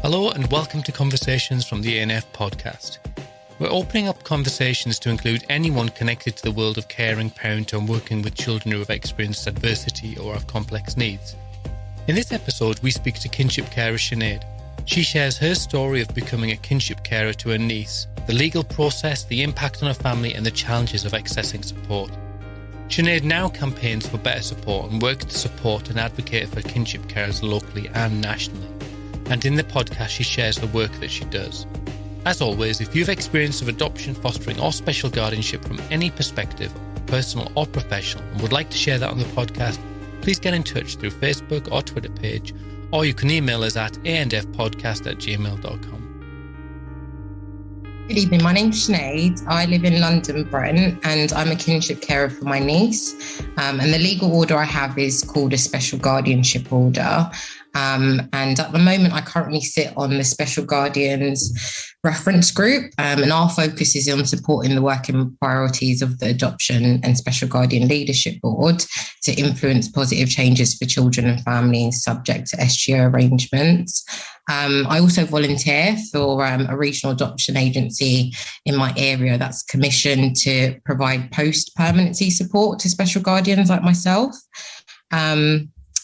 Hello and welcome to Conversations from the A&amp podcast. We're opening up conversations to include anyone connected to the world of caring, parenting and working with children who have experienced adversity or have complex needs. In this episode, we speak to kinship carer Shanayd. She shares her story of becoming a kinship carer to her niece, the legal process, the impact on her family and the challenges of accessing support. Shanayd now campaigns for better support and works to support and advocate for kinship carers locally and nationally. And in the podcast, she shares the work that she does. As always, if you've experience of adoption, fostering or special guardianship from any perspective, personal or professional, and would like to share that on the podcast, please get in touch through Facebook or Twitter page, or you can email us at aandfpodcast@gmail.com. Good evening, my name's Shanayd. I live in London, Brent, and I'm a kinship carer for my niece. And the legal order I have is called a special guardianship order. And at the moment, I currently sit on the Special Guardians reference group, and our focus is on supporting the working priorities of the Adoption and Special Guardian Leadership Board to influence positive changes for children and families subject to SGO arrangements. I also volunteer for a regional adoption agency in my area that's commissioned to provide post-permanency support to special guardians like myself.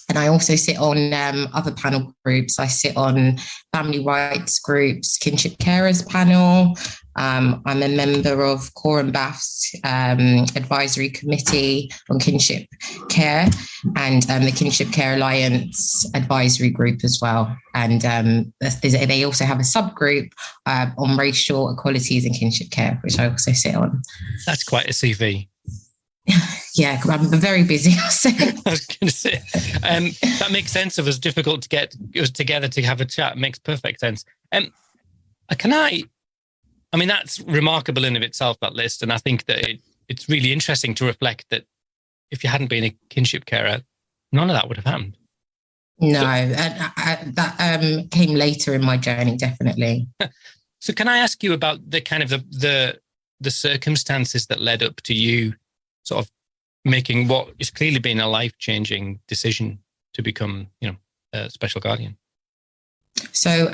And I also sit on other panel groups. I sit on family rights groups, kinship carers panel. I'm a member of Coram Bath's advisory committee on kinship care and the Kinship Care Alliance advisory group as well. And they also have a subgroup on racial equalities and kinship care, which I also sit on. That's quite a CV. Yeah, I'm very busy. I was going to say, that makes sense. It was difficult to get us together to have a chat. It makes perfect sense. I mean, that's remarkable in of itself, that list. And I think that it's really interesting to reflect that if you hadn't been a kinship carer, none of that would have happened. No, that came later in my journey, definitely. So can I ask you about the kind of the circumstances that led up to you sort of making what has clearly been a life-changing decision to become, a special guardian? So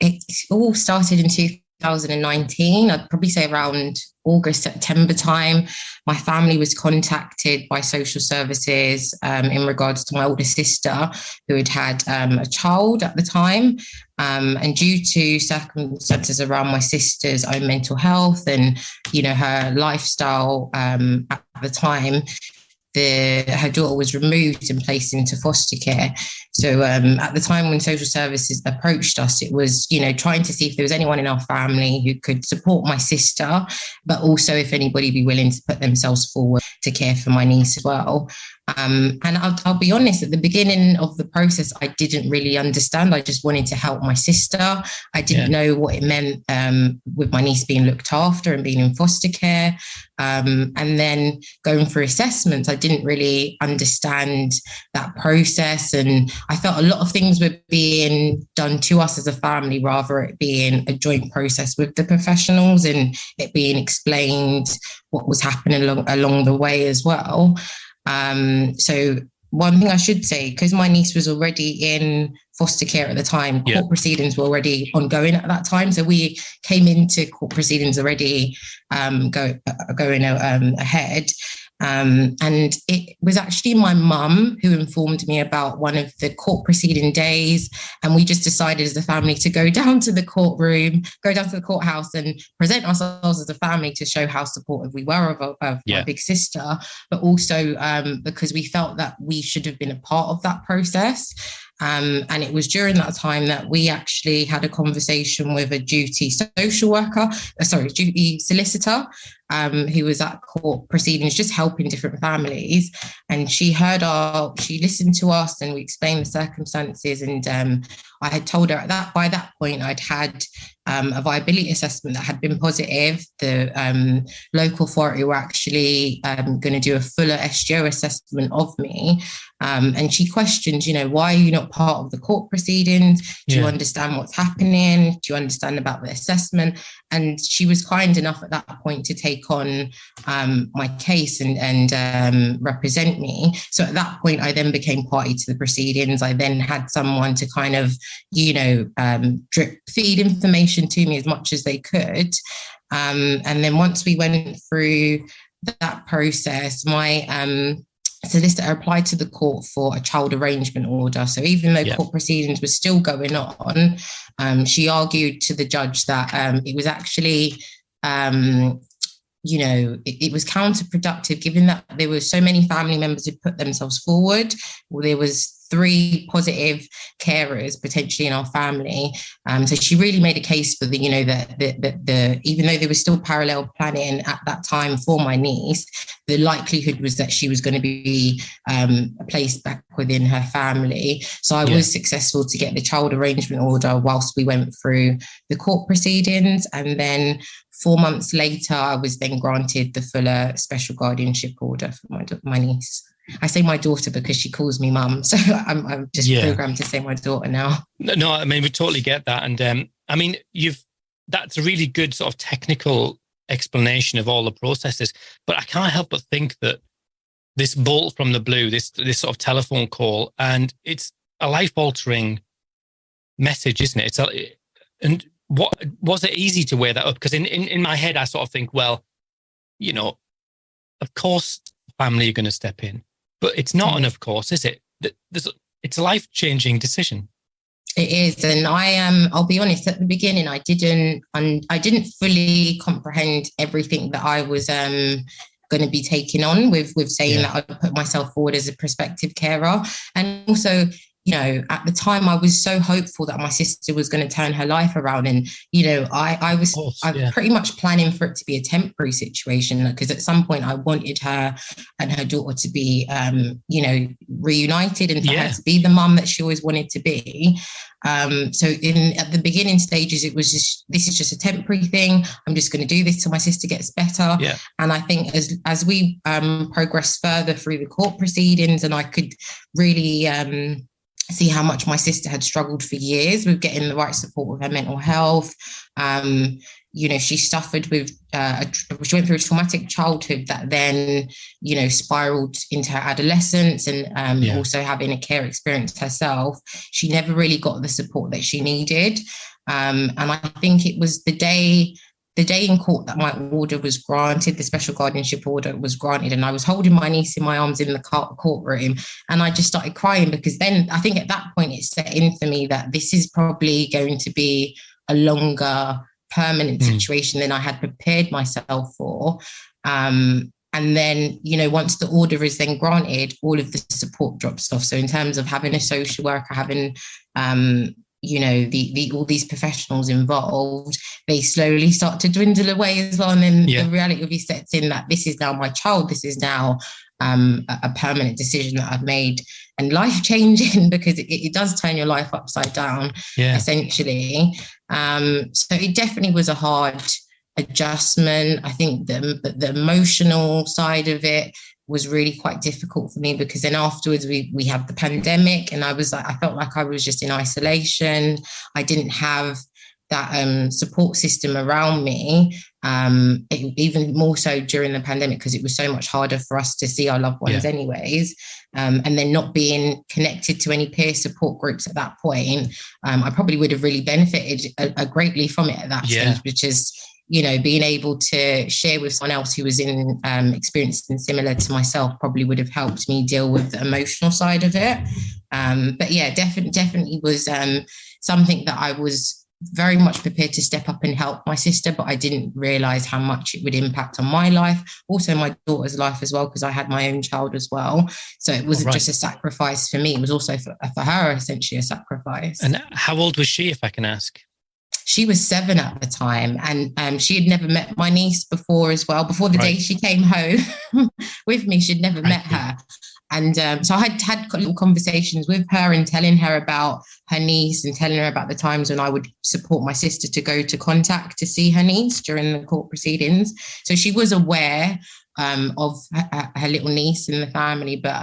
it all started in 2019. I'd probably say around August, September time. My family was contacted by social services in regards to my older sister who had a child at the time. And due to circumstances around my sister's own mental health and, her lifestyle at the time, her daughter was removed and placed into foster care. So at the time when social services approached us, it was, trying to see if there was anyone in our family who could support my sister, but also if anybody would be willing to put themselves forward to care for my niece as well. And I'll be honest, at the beginning of the process, I didn't really understand. I just wanted to help my sister. I didn't know what it meant with my niece being looked after and being in foster care. And then going through assessments, I didn't really understand that process. And I felt a lot of things were being done to us as a family, rather it being a joint process with the professionals and it being explained what was happening along the way as well. So one thing I should say, because my niece was already in foster care at the time, court proceedings were already ongoing at that time. So we came into court proceedings already going ahead. And it was actually my mum who informed me about one of the court proceeding days. And we just decided as a family to go down to the courthouse and present ourselves as a family to show how supportive we were of my big sister, but also because we felt that we should have been a part of that process. And it was during that time that we actually had a conversation with a duty solicitor, who was at court proceedings, just helping different families. And she listened to us and we explained the circumstances. And I had told her by that point, I'd had a viability assessment that had been positive. The local authority were actually going to do a fuller SGO assessment of me. And she questioned, why are you not part of the court proceedings? Do you Yeah. understand what's happening? Do you understand about the assessment? And she was kind enough at that point to take on my case and represent me. So at that point, I then became party to the proceedings. I then had someone to kind of, drip feed information to me as much as they could. And then once we went through that process, my solicitor applied to the court for a child arrangement order. So even though court proceedings were still going on, she argued to the judge that it was actually, it was counterproductive, given that there were so many family members who put themselves forward. Well, there was 3 positive carers potentially in our family. So she really made a case for the even though there was still parallel planning at that time for my niece, the likelihood was that she was going to be placed back within her family. So I was successful to get the child arrangement order whilst we went through the court proceedings. And then 4 months later, I was then granted the fuller special guardianship order for my niece. I say my daughter because she calls me mum, so I'm just programmed to say my daughter now. No, I mean, we totally get that. And I mean, that's a really good sort of technical explanation of all the processes. But I can't help but think that this bolt from the blue, this sort of telephone call, and it's a life-altering message, isn't it? And what was it easy to weigh that up? Because in my head, I sort of think, well, of course, family are going to step in. But it's not an of course, is it? It's a life-changing decision. It is, and I'll be honest. At the beginning, I didn't fully comprehend everything that I was going to be taking on with saying that I'd put myself forward as a prospective carer, and also, at the time I was so hopeful that my sister was going to turn her life around. And, I was pretty much planning for it to be a temporary situation, because at some point I wanted her and her daughter to be, reunited, and for her to be the mum that she always wanted to be. So at the beginning stages, it was just, this is just a temporary thing. I'm just going to do this till my sister gets better. Yeah. And I think as we progressed further through the court proceedings, and I could really see how much my sister had struggled for years with getting the right support with her mental health. She suffered with, she went through a traumatic childhood that then, spiraled into her adolescence, and also having a care experience herself. She never really got the support that she needed. And I think it was the day in court that my order was granted, the special guardianship order was granted, and I was holding my niece in my arms in the courtroom, and I just started crying, because then I think at that point it set in for me that this is probably going to be a longer permanent situation than I had prepared myself for. And then, once the order is then granted, all of the support drops off. So in terms of having a social worker, having all these professionals involved, they slowly start to dwindle away as well. And then the reality of you sets in that this is now my child. This is now a permanent decision that I've made, and life-changing, because it does turn your life upside down, essentially. So it definitely was a hard adjustment. I think the emotional side of it was really quite difficult for me, because then afterwards we had the pandemic, and I felt like I was just in isolation. I didn't have that support system around me, even more so during the pandemic, because it was so much harder for us to see our loved ones anyways. And then not being connected to any peer support groups at that point, I probably would have really benefited greatly from it at that stage, which is, being able to share with someone else who was in experiencing similar to myself probably would have helped me deal with the emotional side of it. But yeah, definitely was something that I was very much prepared to step up and help my sister, but I didn't realize how much it would impact on my life, also my daughter's life as well, because I had my own child as well. So it wasn't just a sacrifice for me, it was also for her essentially a sacrifice. And how old was she, if I can ask? She was 7 at the time, and she had never met my niece before as well. Before the day she came home with me, she'd never met her. And so I had little conversations with her and telling her about her niece, and telling her about the times when I would support my sister to go to contact to see her niece during the court proceedings. So she was aware of her little niece in the family. But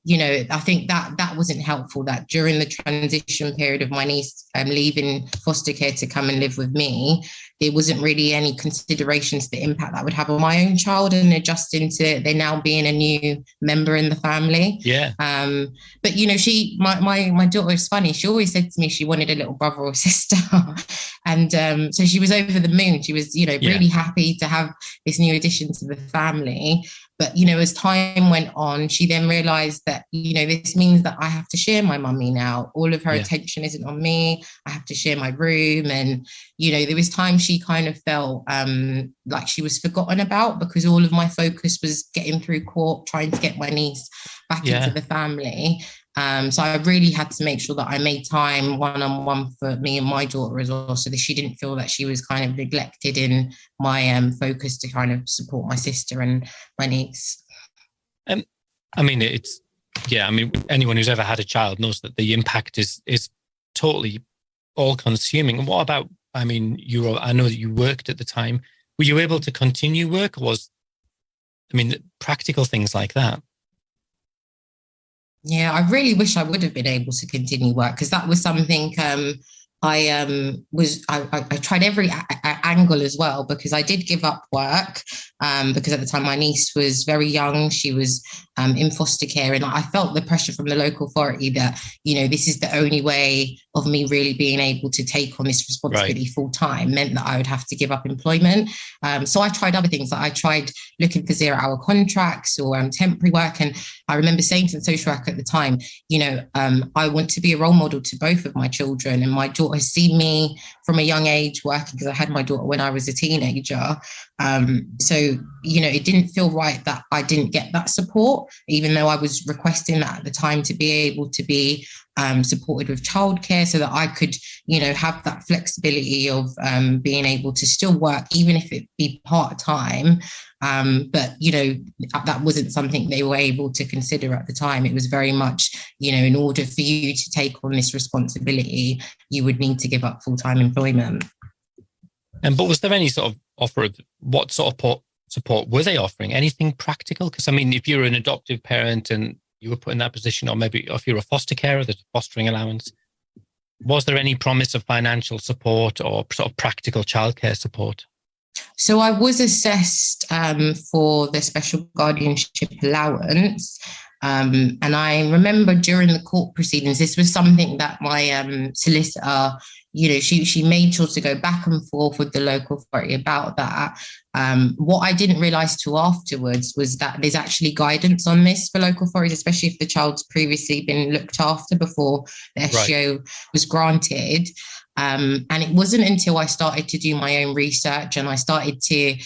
I think that wasn't helpful, that during the transition period of my niece leaving foster care to come and live with me, there wasn't really any consideration to the impact that would have on my own child and adjusting to there now being a new member in the family. Yeah. But my daughter is funny. She always said to me she wanted a little brother or sister, and so she was over the moon. She was really happy to have this new addition to the family. But, as time went on, she then realised that, this means that I have to share my mummy now. All of her attention isn't on me. I have to share my room. And, there was times she kind of felt like she was forgotten about, because all of my focus was getting through court, trying to get my niece back into the family. So I really had to make sure that I made time one-on-one for me and my daughter as well, so that she didn't feel that she was kind of neglected in my focus to kind of support my sister and my niece. Anyone who's ever had a child knows that the impact is totally all-consuming. And what about, I know that you worked at the time. Were you able to continue work, or practical things like that? Yeah, I really wish I would have been able to continue work, because that was something I tried every angle as well, because I did give up work because at the time my niece was very young. She was in foster care, and I felt the pressure from the local authority that, this is the only way of me really being able to take on this responsibility full time, meant that I would have to give up employment. So I tried other things. I tried looking for 0-hour contracts or temporary work. And I remember saying to the social worker at the time, I want to be a role model to both of my children, and my daughter has seen me from a young age working, because I had my daughter when I was a teenager. So, it didn't feel right that I didn't get that support, even though I was requesting that at the time, to be able to be supported with childcare, so that I could, have that flexibility of being able to still work, even if it be part-time. But, that wasn't something they were able to consider at the time. It was very much, in order for you to take on this responsibility, you would need to give up full-time employment. But was there any sort of offer of what sort of support were they offering? Anything practical? Because, if you're an adoptive parent and you were put in that position, or maybe if you're a foster carer, there's a fostering allowance, was there any promise of financial support or sort of practical childcare support? So I was assessed for the special guardianship allowance. And I remember during the court proceedings, this was something that my solicitor, she made sure to go back and forth with the local authority about that. What I didn't realise till afterwards was that there's actually guidance on this for local authorities, especially if the child's previously been looked after before the SGO was granted. And it wasn't until I started to do my own research and I started to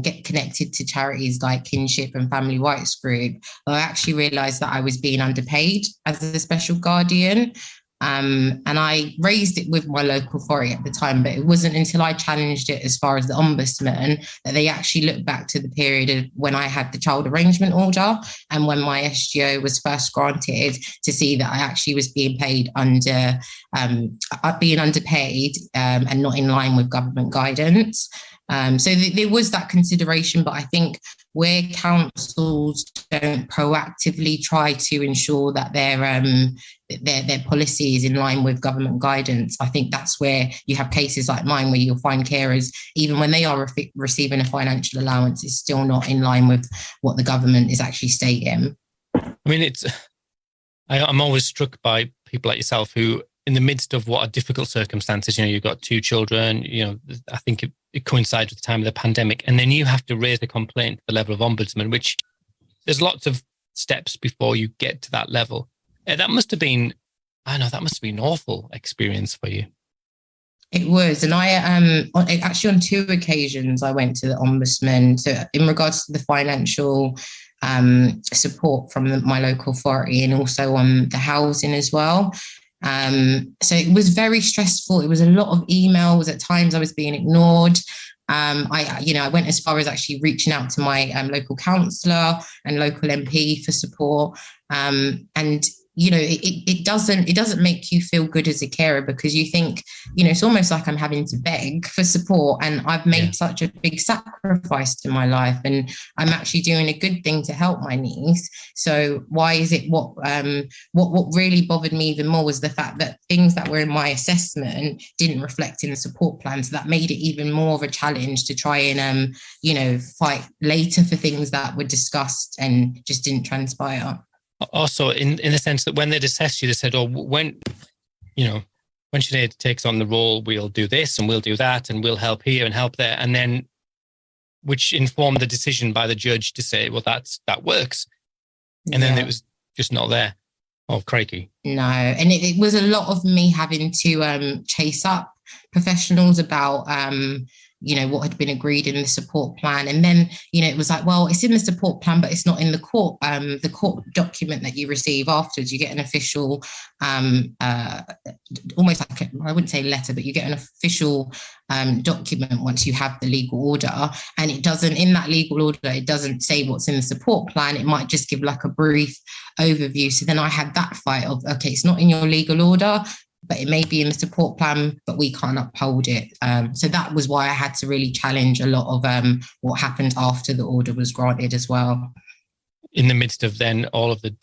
get connected to charities like Kinship and Family Rights Group, I actually realised that I was being underpaid as a special guardian. And I raised it with my local authority at the time, but it wasn't until I challenged it as far as the Ombudsman that they actually looked back to the period of when I had the child arrangement order and when my SGO was first granted, to see that I actually was being paid underpaid and not in line with government guidance. So there was that consideration, but I think where councils don't proactively try to ensure that their policy is in line with government guidance, I think that's where you have cases like mine where you'll find carers, even when they are receiving a financial allowance, it's still not in line with what the government is actually stating. I'm always struck by people like yourself who, in the midst of what are difficult circumstances, you've got 2 children, I think it coincides with the time of the pandemic, and then you have to raise a complaint at the level of ombudsman, which there's lots of steps before you get to that level. That must have been an awful experience for you. It was, and I actually on 2 occasions I went to the ombudsman. So in regards to the financial support from my local authority, and also on the housing as well. So it was very stressful. It was a lot of emails. At times I was being ignored. I went as far as actually reaching out to my local councillor and local MP for support. And it doesn't make you feel good as a carer, because you think, it's almost like I'm having to beg for support, and I've made such a big sacrifice to my life, and I'm actually doing a good thing to help my niece. So why is it what really bothered me even more was the fact that things that were in my assessment didn't reflect in the support plan. So that made it even more of a challenge to try and fight later for things that were discussed and just didn't transpire. Also, in the sense that when they'd assessed you, they said, "Oh, when Shanayd takes on the role, we'll do this and we'll do that and we'll help here and help there," and then which informed the decision by the judge to say, "Well, that works," and then it was just not there. Oh, crikey! No, and it was a lot of me having to chase up professionals about what had been agreed in the support plan. And then, it was like, well, it's in the support plan, but it's not in the court document that you receive afterwards. You get an official, almost like, I wouldn't say letter, but you get an official document once you have the legal order. And it doesn't, in that legal order, it doesn't say what's in the support plan. It might just give like a brief overview. So then I had that fight of, okay, it's not in your legal order, but it may be in the support plan, but we can't uphold it. So that was why I had to really challenge a lot of what happened after the order was granted as well. In the midst of then all of the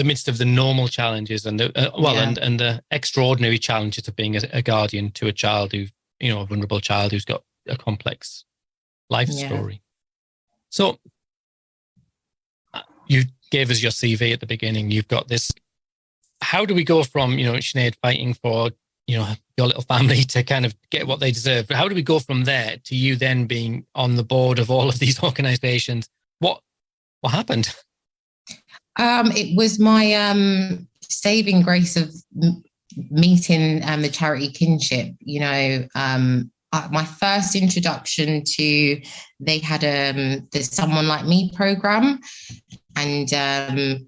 midst of the normal challenges and and the extraordinary challenges of being a guardian to a child who, a vulnerable child who's got a complex life story. So you gave us your CV at the beginning. You've got this. How do we go from, Shanayd fighting for, your little family to kind of get what they deserve? But how do we go from there to you then being on the board of all of these organizations? What happened? It was my saving grace of meeting the charity Kinship. My first introduction to, they had the Someone Like Me program. And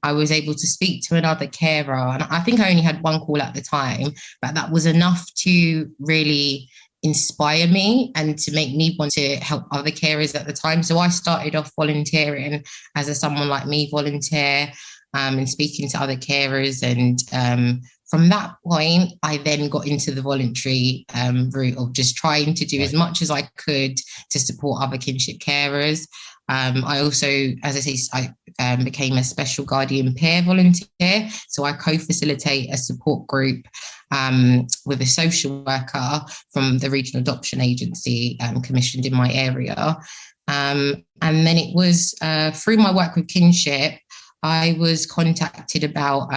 I was able to speak to another carer. And I think I only had one call at the time, but that was enough to really inspire me and to make me want to help other carers at the time. So I started off volunteering as a Someone Like Me volunteer and speaking to other carers. And from that point, I then got into the voluntary route of just trying to do as much as I could to support other kinship carers. I also, as I say, I became a special guardian peer volunteer. So I co-facilitate a support group with a social worker from the Regional Adoption Agency commissioned in my area. And then it was through my work with Kinship, I was contacted about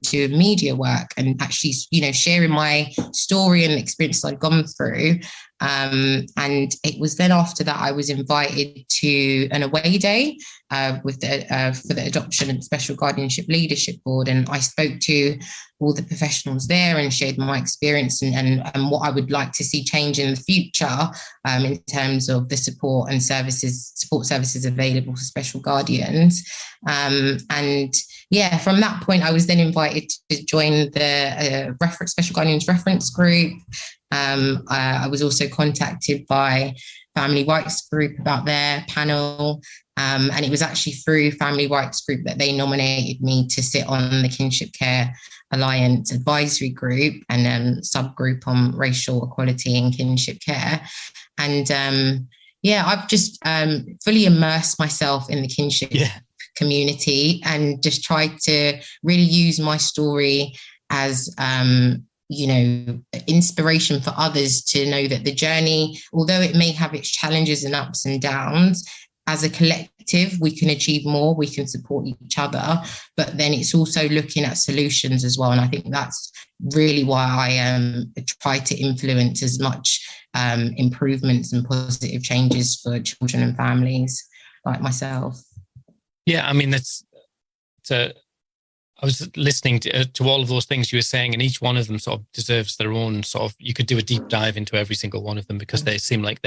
to media work and actually, sharing my story and experience I'd gone through. And it was then after that I was invited to an away day with for the Adoption and Special Guardianship Leadership Board, and I spoke to all the professionals there and shared my experience and what I would like to see change in the future in terms of the support services available for special guardians. And from that point, I was then invited to join the Special Guardians Reference Group. I was also contacted by Family Rights Group about their panel. And it was actually through Family Rights Group that they nominated me to sit on the Kinship Care Alliance Advisory Group and subgroup on racial equality and kinship care. And I've just fully immersed myself in the kinship community and just tried to really use my story as inspiration for others to know that the journey, although it may have its challenges and ups and downs, as a collective, we can achieve more, we can support each other, but then it's also looking at solutions as well. And I think that's really why I try to influence as much improvements and positive changes for children and families like myself. Yeah, I mean, I was listening to all of those things you were saying, and each one of them sort of deserves their own sort of, you could do a deep dive into every single one of them because they seem like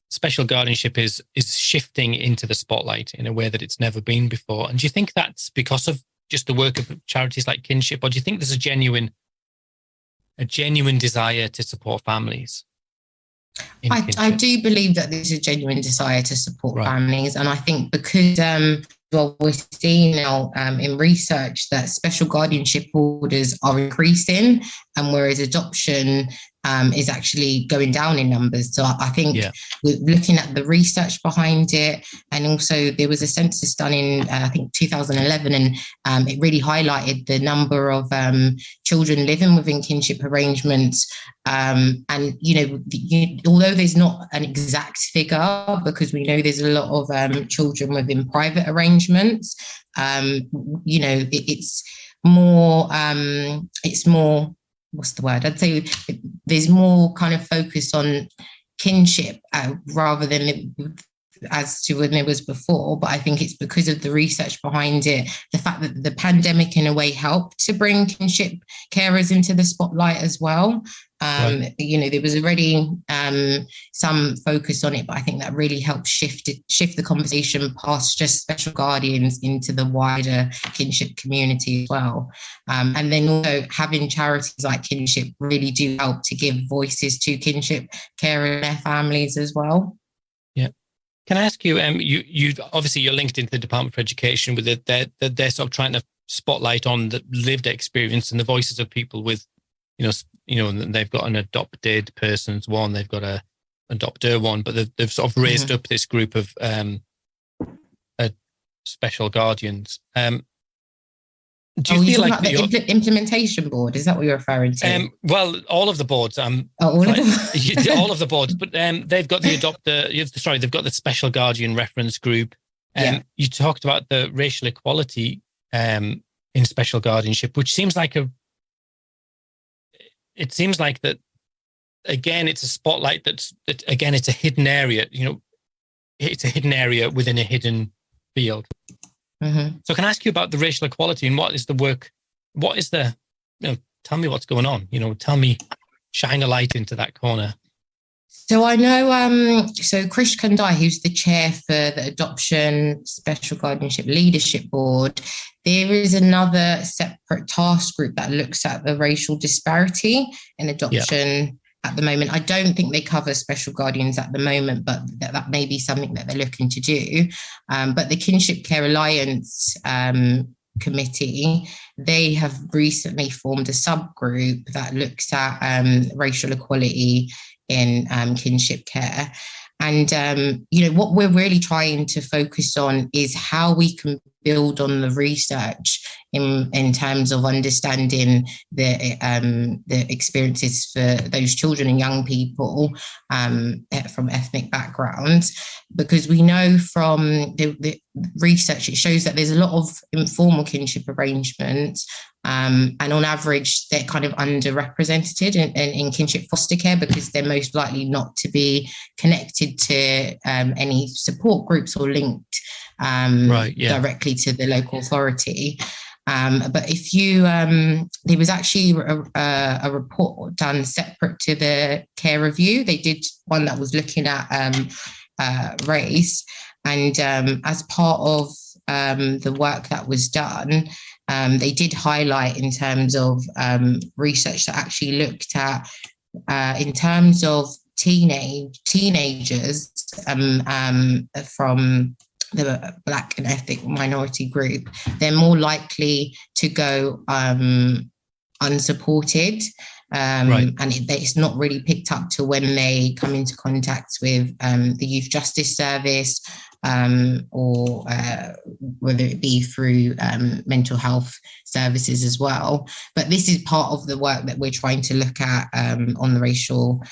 special guardianship is shifting into the spotlight in a way that it's never been before. And do you think that's because of just the work of charities like Kinship, or do you think there's a genuine desire to support families? I do believe that there's a genuine desire to support families, and I think because well, we're seeing now in research that special guardianship orders are increasing, and whereas adoption is actually going down in numbers. So I think we're looking at the research behind it, and also there was a census done in I think 2011, and it really highlighted the number of children living within kinship arrangements. And although there's not an exact figure, because we know there's a lot of children within private arrangements, it's more, what's the word? I'd say there's more kind of focus on kinship rather than as to when there was before. But I think it's because of the research behind it, the fact that the pandemic in a way helped to bring kinship carers into the spotlight as well. There was already some focus on it, but I think that really helped shift the conversation past just special guardians into the wider kinship community as well. And then also having charities like Kinship really do help to give voices to kinship carers and their families as well. Yeah. Can I ask you, you obviously you're linked into the Department for Education with it. They're sort of trying to spotlight on the lived experience and the voices of people with, they've got an adopted person's one, they've got a adopter one, but they've sort of raised up this group of special guardians. Do you feel like the implementation board? Is that what you're referring to? Well, all of the boards. All of the boards, but they've got the adopter. They've got the special guardian reference group. You talked about the racial equality in special guardianship, which seems like it seems like that. Again, it's a spotlight that again, it's a hidden area. It's a hidden area within a hidden field. Mm-hmm. So can I ask you about the racial equality and what is the work? What is the, tell me what's going on, tell me, shine a light into that corner. So I know, so Krish Kandai, who's the chair for the Adoption Special Guardianship Leadership Board, there is another separate task group that looks at the racial disparity in adoption. At the moment, I don't think they cover special guardians at the moment, but that may be something that they're looking to do. But the Kinship Care Alliance committee, they have recently formed a subgroup that looks at racial equality in kinship care. And, what we're really trying to focus on is how we can build on the research in terms of understanding the experiences for those children and young people from ethnic backgrounds, because we know from the research, it shows that there's a lot of informal kinship arrangements, and on average, they're kind of underrepresented in kinship foster care because they're most likely not to be connected to any support groups or linked directly to the local authority. But if you, there was actually a report done separate to the care review. They did one that was looking at race, and as part of the work that was done, they did highlight in terms of research that actually looked at in terms of teenagers from the Black and ethnic minority group, they're more likely to go unsupported. And it's not really picked up to when they come into contact with the Youth Justice Service, or whether it be through mental health services as well. But this is part of the work that we're trying to look at on the racial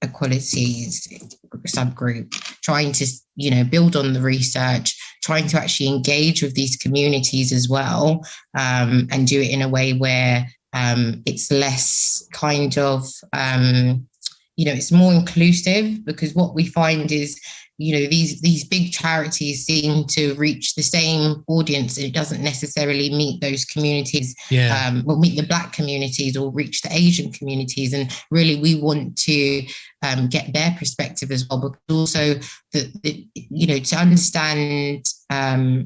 equalities subgroup, trying to build on the research, trying to actually engage with these communities as well, and do it in a way where it's less kind of it's more inclusive, because what we find is these big charities seem to reach the same audience, and it doesn't necessarily meet those communities, meet the Black communities or reach the Asian communities. And really, we want to get their perspective as well, but also to understand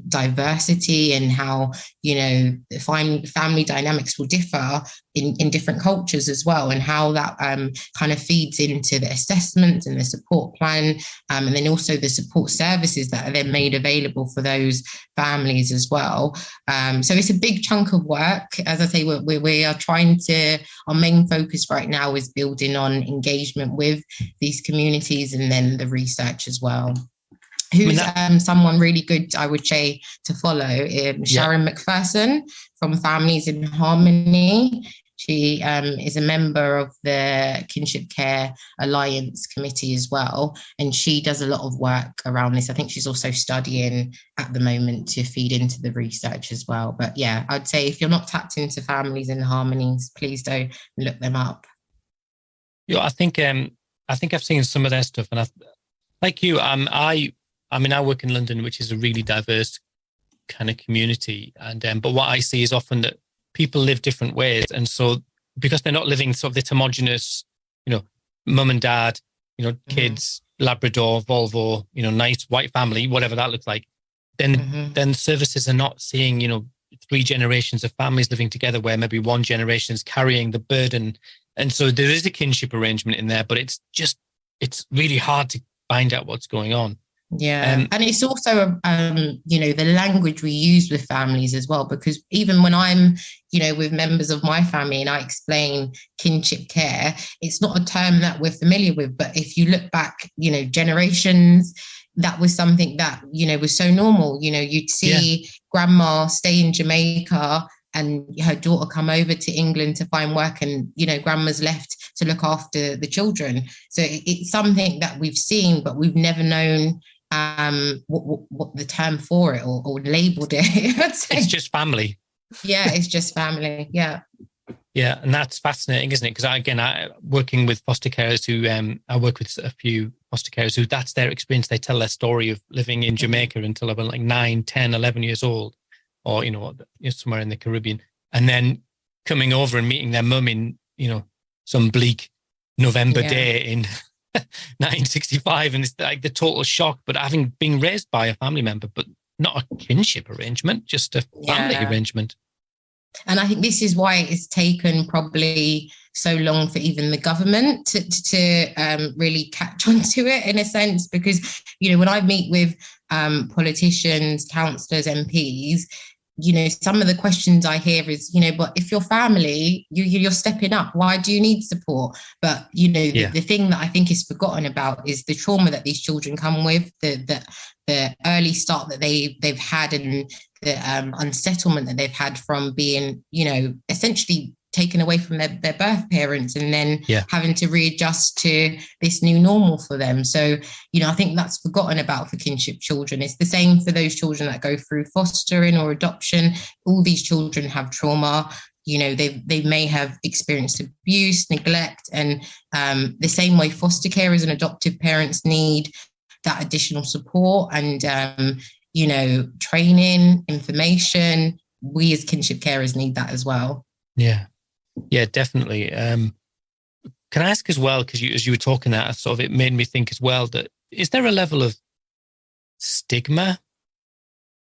diversity and how the family dynamics will differ in different cultures as well, and how that kind of feeds into the assessment and the support plan, and then also the support services that are then made available for those families as well. So it's a big chunk of work. As I say, we are trying to, our main focus right now is building on engagement with these communities, and then the research as well. Who's someone really good, I would say, to follow? Sharon McPherson from Families in Harmony. She is a member of the Kinship Care Alliance Committee as well, and she does a lot of work around this. I think she's also studying at the moment to feed into the research as well. But yeah, I'd say if you're not tapped into Families in Harmonies, please don't look them up. Yeah, I think I've seen some of their stuff, and like you, I work in London, which is a really diverse kind of community, and but what I see is often that people live different ways, and so because they're not living sort of this homogenous, mum and dad, kids, Labrador, Volvo, nice white family, whatever that looks like, then services are not seeing 3 generations of families living together, where maybe one generation is carrying the burden, and so there is a kinship arrangement in there, but it's really hard to find out what's going on. Yeah. And it's also, the language we use with families as well, because even when I'm, with members of my family and I explain kinship care, it's not a term that we're familiar with. But if you look back, generations, that was something that, was so normal. You'd see grandma stay in Jamaica and her daughter come over to England to find work, and, grandma's left to look after the children. So it's something that we've seen, but we've never known what the term for it or labeled it. It's just family. Yeah, it's just family. Yeah. Yeah, and that's fascinating, isn't it? Because I working with foster carers who I work with a few foster carers who that's their experience. They tell their story of living in Jamaica until they were like 9, 10, 11 years old, or somewhere in the Caribbean, and then coming over and meeting their mum in some bleak November day in 1965, and it's like the total shock. But having been raised by a family member, but not a kinship arrangement, just a family arrangement. And I think this is why it's taken probably so long for even the government to really catch on to it, in a sense, because when I meet with politicians, councillors, MPs, some of the questions I hear is, but if your family, you're stepping up, why do you need support? But, the thing that I think is forgotten about is the trauma that these children come with, the early start that they've had, and the unsettlement that they've had from being, essentially taken away from their birth parents, and then having to readjust to this new normal for them. So, I think that's forgotten about for kinship children. It's the same for those children that go through fostering or adoption. All these children have trauma. They may have experienced abuse, neglect, and the same way foster carers and adoptive parents need that additional support and, training, information. We as kinship carers need that as well. Yeah, definitely. Can I ask as well, because as you were talking that, it made me think as well that is there a level of stigma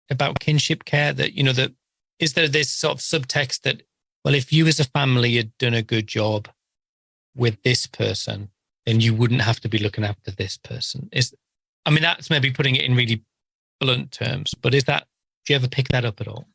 about kinship care that, is there this sort of subtext that, well, if you as a family had done a good job with this person, then you wouldn't have to be looking after this person? That's maybe putting it in really blunt terms, but do you ever pick that up at all?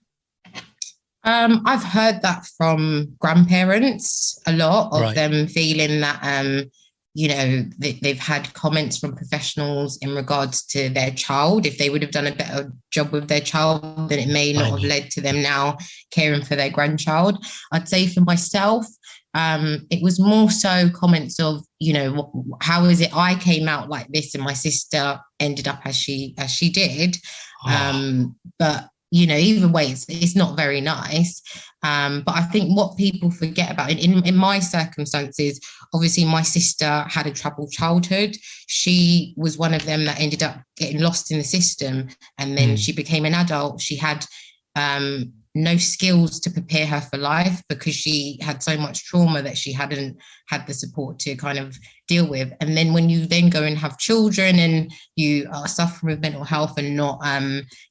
I've heard that from grandparents a lot, of them feeling that, they've had comments from professionals in regards to their child. If they would have done a better job with their child, then it may not have led to them now caring for their grandchild. I'd say for myself, it was more so comments of, how is it I came out like this and my sister ended up as she did. But either way, it's not very nice. But I think what people forget about, in my circumstances, obviously my sister had a troubled childhood. She was one of them that ended up getting lost in the system. And then she became an adult. She had no skills to prepare her for life because she had so much trauma that she hadn't had the support to kind of deal with. And then when you then go and have children and you are suffering with mental health and not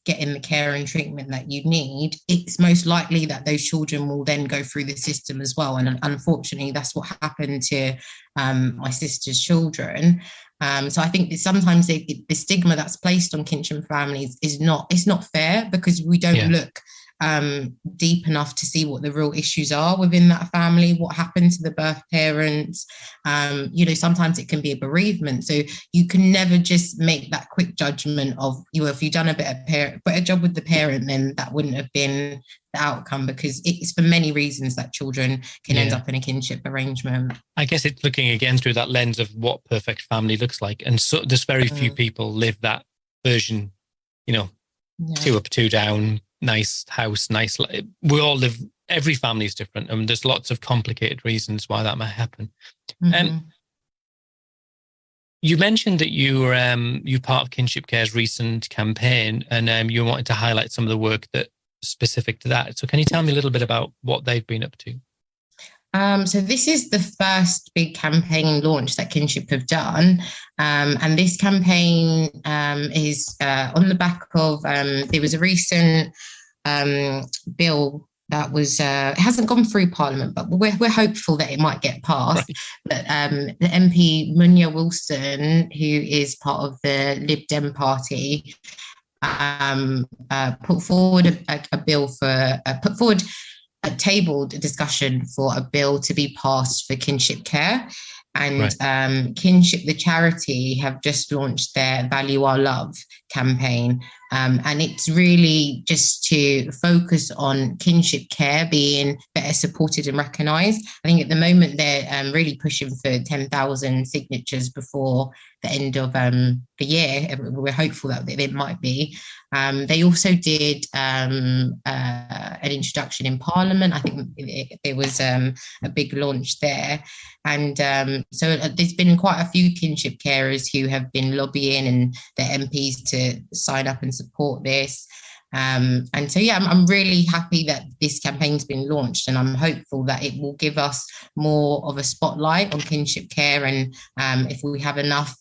getting the care and treatment that you need, it's most likely that those children will then go through the system as well. And unfortunately, that's what happened to my sister's children. So I think that sometimes the stigma that's placed on Kinship families is not fair, because we don't look deep enough to see what the real issues are within that family, what happened to the birth parents. Sometimes it can be a bereavement. So you can never just make that quick judgment of, if you've done a better job with the parent, then that wouldn't have been the outcome, because it's for many reasons that children can end up in a kinship arrangement. I guess it's looking again through that lens of what perfect family looks like. And so there's very few people live that version, 2 up, 2 down, nice house, nice. We all live, every family is different. And there's lots of complicated reasons why that might happen. You mentioned that you were part of Kinship Care's recent campaign, and you wanted to highlight some of the work that specific to that. So can you tell me a little bit about what they've been up to? So this is the first big campaign launch that Kinship have done. And this campaign is on the back of, there was a recent bill that was, it hasn't gone through Parliament, but we're hopeful that it might get passed. Right. But the MP Munya Wilson, who is part of the Lib Dem party, put forward a bill tabled a discussion for a bill to be passed for kinship care. And Kinship, the charity, have just launched their Value Our Love campaign. And it's really just to focus on kinship care being better supported and recognised. I think at the moment they're really pushing for 10,000 signatures before the end of the year. We're hopeful that it might be. They also did an introduction in Parliament. I think there was a big launch there. And so there's been quite a few kinship carers who have been lobbying and their MPs to sign up and support this. And so, I'm really happy that this campaign's been launched, and I'm hopeful that it will give us more of a spotlight on kinship care. And if we have enough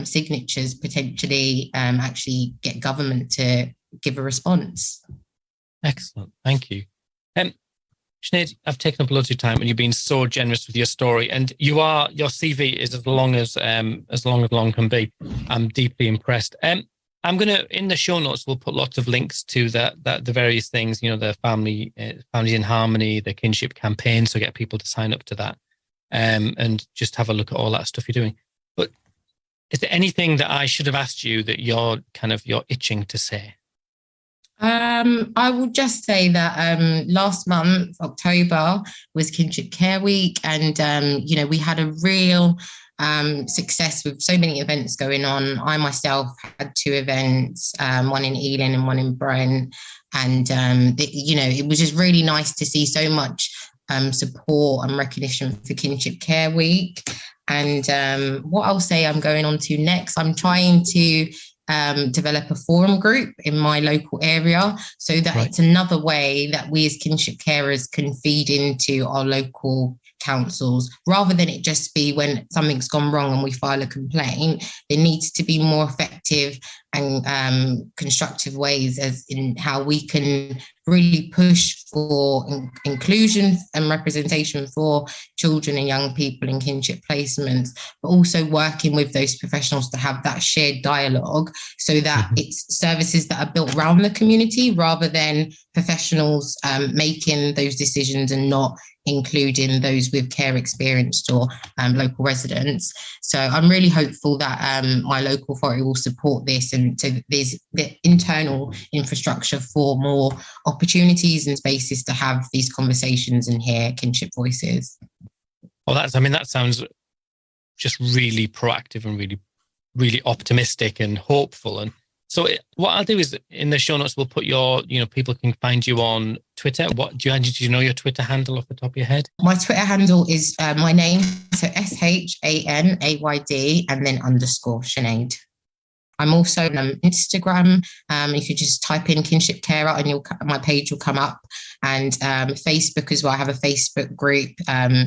signatures, potentially actually get government to give a response. Excellent. Thank you. Shanayd, I've taken up loads of time, and you've been so generous with your story, and your CV is as long as long can be. I'm deeply impressed. I'm going to, in the show notes, we'll put lots of links to the various things, the Families in Harmony, the Kinship campaign, so get people to sign up to that, and just have a look at all that stuff you're doing. But is there anything that I should have asked you that you're itching to say? I will just say that last month, October, was Kinship Care Week, and we had a real success with so many events going on. I myself had 2 events, one in Ealing and one in Brent, and it was just really nice to see so much support and recognition for Kinship Care Week. And what I'll say I'm going on to next, I'm trying to develop a forum group in my local area, so that it's another way that we as kinship carers can feed into our local councils, rather than it just be when something's gone wrong and we file a complaint. There needs to be more effective and constructive ways as in how we can really push for inclusion and representation for children and young people in kinship placements, but also working with those professionals to have that shared dialogue, so that it's services that are built around the community rather than professionals making those decisions and not including those with care experience or local residents. So I'm really hopeful that my local authority will support this, and so there's the internal infrastructure for more opportunities and spaces to have these conversations and hear kinship voices. Well, that sounds just really proactive and really, really optimistic and hopeful. And so what I'll do is in the show notes, we'll put people can find you on Twitter. Do you know your Twitter handle off the top of your head? My Twitter handle is my name, so SHANAYD and then _ Shanayd. I'm also on Instagram. You could just type in Kinship Carer and my page will come up. And Facebook as well. I have a Facebook group.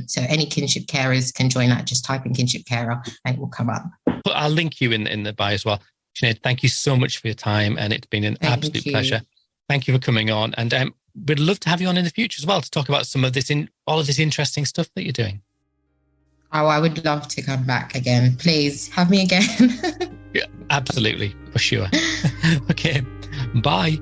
So any Kinship Carers can join that. Just type in Kinship Carer and it will come up. But I'll link you in the bio as well. Shanayd, thank you so much for your time, and it's been an absolute pleasure. Thank you for coming on, and we'd love to have you on in the future as well to talk about some of this all of this interesting stuff that you're doing. Oh, I would love to come back again. Please have me again. Yeah, absolutely, for sure. Okay, bye.